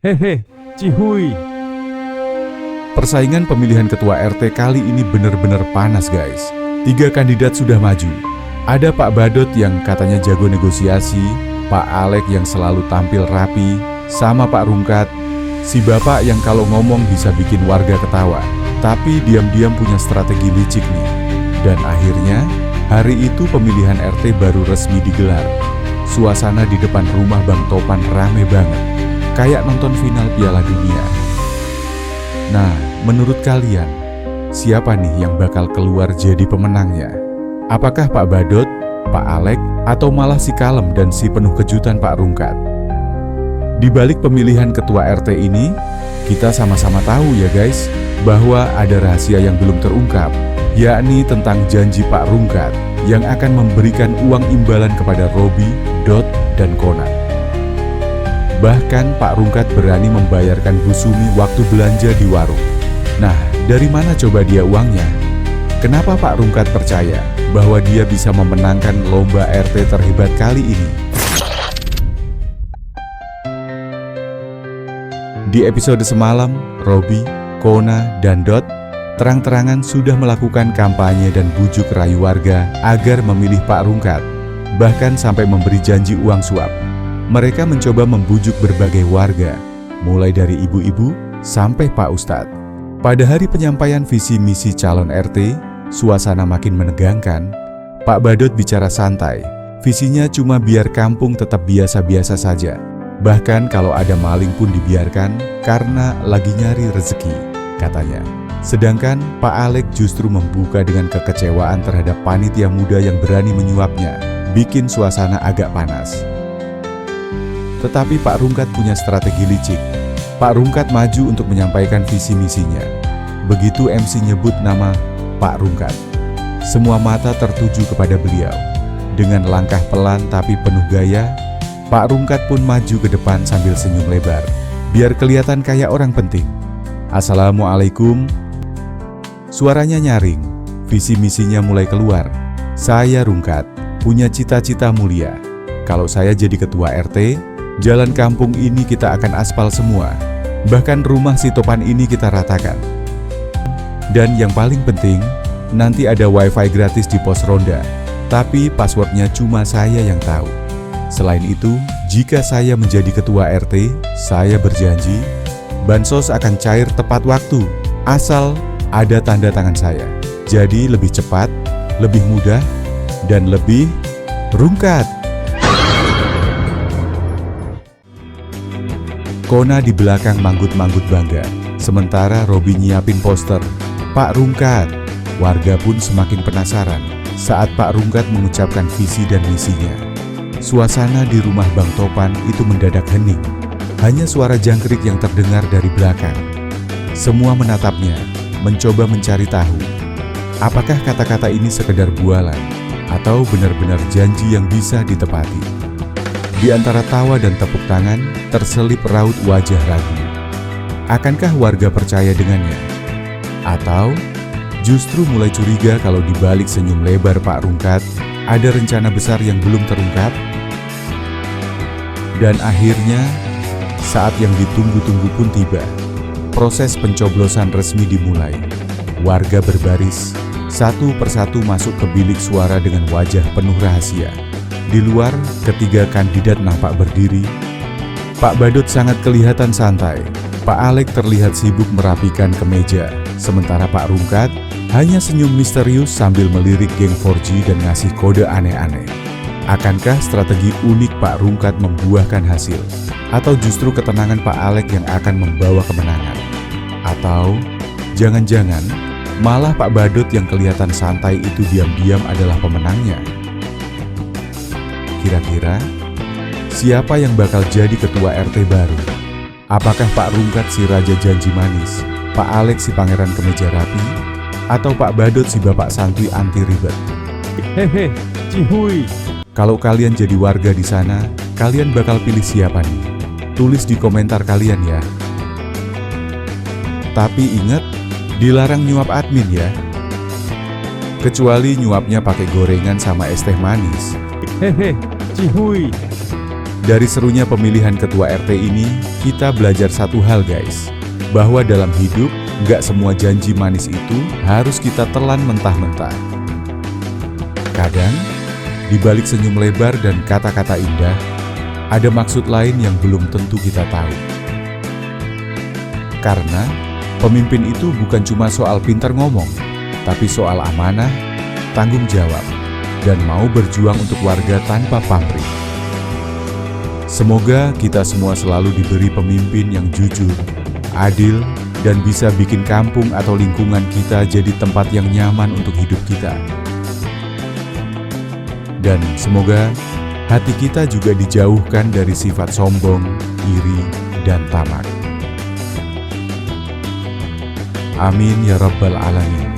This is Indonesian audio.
Hehe, cihuy. Persaingan pemilihan ketua RT kali ini benar-benar panas guys. 3 kandidat sudah maju. Ada Pak Badot yang katanya jago negosiasi, Pak Alek yang selalu tampil rapi, sama Pak Rungkat, si bapak yang kalau ngomong bisa bikin warga ketawa, tapi diam-diam punya strategi licik nih. Dan akhirnya, hari itu pemilihan RT baru resmi digelar. Suasana di depan rumah Bang Topan rame banget, kayak nonton final Piala Dunia. Nah, menurut kalian, siapa nih yang bakal keluar jadi pemenangnya? Apakah Pak Badot, Pak Alek, atau malah si kalem dan si penuh kejutan Pak Rungkat? Di balik pemilihan ketua RT ini, kita sama-sama tahu ya guys, bahwa ada rahasia yang belum terungkap, yakni tentang janji Pak Rungkat yang akan memberikan uang imbalan kepada Robi, Dot, dan Kona. Bahkan Pak Rungkat berani membayarkan Bu Sumi waktu belanja di warung. Nah, dari mana coba dia uangnya? Kenapa Pak Rungkat percaya bahwa dia bisa memenangkan lomba RT terhebat kali ini? Di episode semalam, Robi, Kona, dan Dot terang-terangan sudah melakukan kampanye dan bujuk rayu warga agar memilih Pak Rungkat, bahkan sampai memberi janji uang suap. Mereka mencoba membujuk berbagai warga, mulai dari ibu-ibu sampai Pak Ustadz. Pada hari penyampaian visi misi calon RT, suasana makin menegangkan. Pak Badot bicara santai, visinya cuma biar kampung tetap biasa-biasa saja. Bahkan kalau ada maling pun dibiarkan karena lagi nyari rezeki, katanya. Sedangkan Pak Alek justru membuka dengan kekecewaan terhadap panitia muda yang berani menyuapnya, bikin suasana agak panas. Tetapi Pak Rungkat punya strategi licik. Pak Rungkat maju untuk menyampaikan visi misinya. Begitu MC nyebut nama Pak Rungkat, semua mata tertuju kepada beliau. Dengan langkah pelan tapi penuh gaya, Pak Rungkat pun maju ke depan sambil senyum lebar, biar kelihatan kayak orang penting. Assalamualaikum. Suaranya nyaring, visi misinya mulai keluar. Saya Rungkat, punya cita-cita mulia. Kalau saya jadi ketua RT, jalan kampung ini kita akan aspal semua. Bahkan rumah si Topan ini kita ratakan. Dan yang paling penting, nanti ada wifi gratis di pos ronda. Tapi passwordnya cuma saya yang tahu. Selain itu, jika saya menjadi ketua RT, saya berjanji, bansos akan cair tepat waktu, asal ada tanda tangan saya. Jadi lebih cepat, lebih mudah, dan lebih Rungkat. Kona di belakang manggut-manggut bangga, sementara Robi nyiapin poster Pak Rungkat. Warga pun semakin penasaran saat Pak Rungkat mengucapkan visi dan misinya. Suasana di rumah Bang Topan itu mendadak hening. Hanya suara jangkrik yang terdengar dari belakang. Semua menatapnya, mencoba mencari tahu, apakah kata-kata ini sekedar bualan atau benar-benar janji yang bisa ditepati. Di antara tawa dan tepuk tangan, terselip raut wajah ragu. Akankah warga percaya dengannya? Atau justru mulai curiga kalau di balik senyum lebar Pak Rungkat, ada rencana besar yang belum terungkap? Dan akhirnya, saat yang ditunggu-tunggu pun tiba. Proses pencoblosan resmi dimulai. Warga berbaris, satu persatu masuk ke bilik suara dengan wajah penuh rahasia. Di luar, ketiga kandidat nampak berdiri. Pak Badot sangat kelihatan santai. Pak Alek terlihat sibuk merapikan kemeja. Sementara Pak Rungkat hanya senyum misterius sambil melirik geng 4G dan ngasih kode aneh-aneh. Akankah strategi unik Pak Rungkat membuahkan hasil? Atau justru ketenangan Pak Alek yang akan membawa kemenangan? Atau jangan-jangan malah Pak Badot yang kelihatan santai itu diam-diam adalah pemenangnya? Kira-kira siapa yang bakal jadi ketua RT baru? Apakah Pak Rungkat si raja janji manis, Pak Alek si pangeran kemeja rapi, atau Pak Badot si bapak santuy anti ribet? Hehe, cihuy. Kalau kalian jadi warga di sana, kalian bakal pilih siapa nih? Tulis di komentar kalian ya. Tapi ingat, dilarang nyuap admin ya. Kecuali nyuapnya pakai gorengan sama es teh manis. Hehe, cihuy. Dari serunya pemilihan ketua RT ini, kita belajar satu hal guys, bahwa dalam hidup, nggak semua janji manis itu harus kita telan mentah-mentah. Kadang, di balik senyum lebar dan kata-kata indah, ada maksud lain yang belum tentu kita tahu. Karena, pemimpin itu bukan cuma soal pintar ngomong, tapi soal amanah, tanggung jawab, dan mau berjuang untuk warga tanpa pamrih. Semoga kita semua selalu diberi pemimpin yang jujur, adil, dan bisa bikin kampung atau lingkungan kita jadi tempat yang nyaman untuk hidup kita. Dan semoga hati kita juga dijauhkan dari sifat sombong, iri, dan tamak. Amin ya Rabbal Alamin.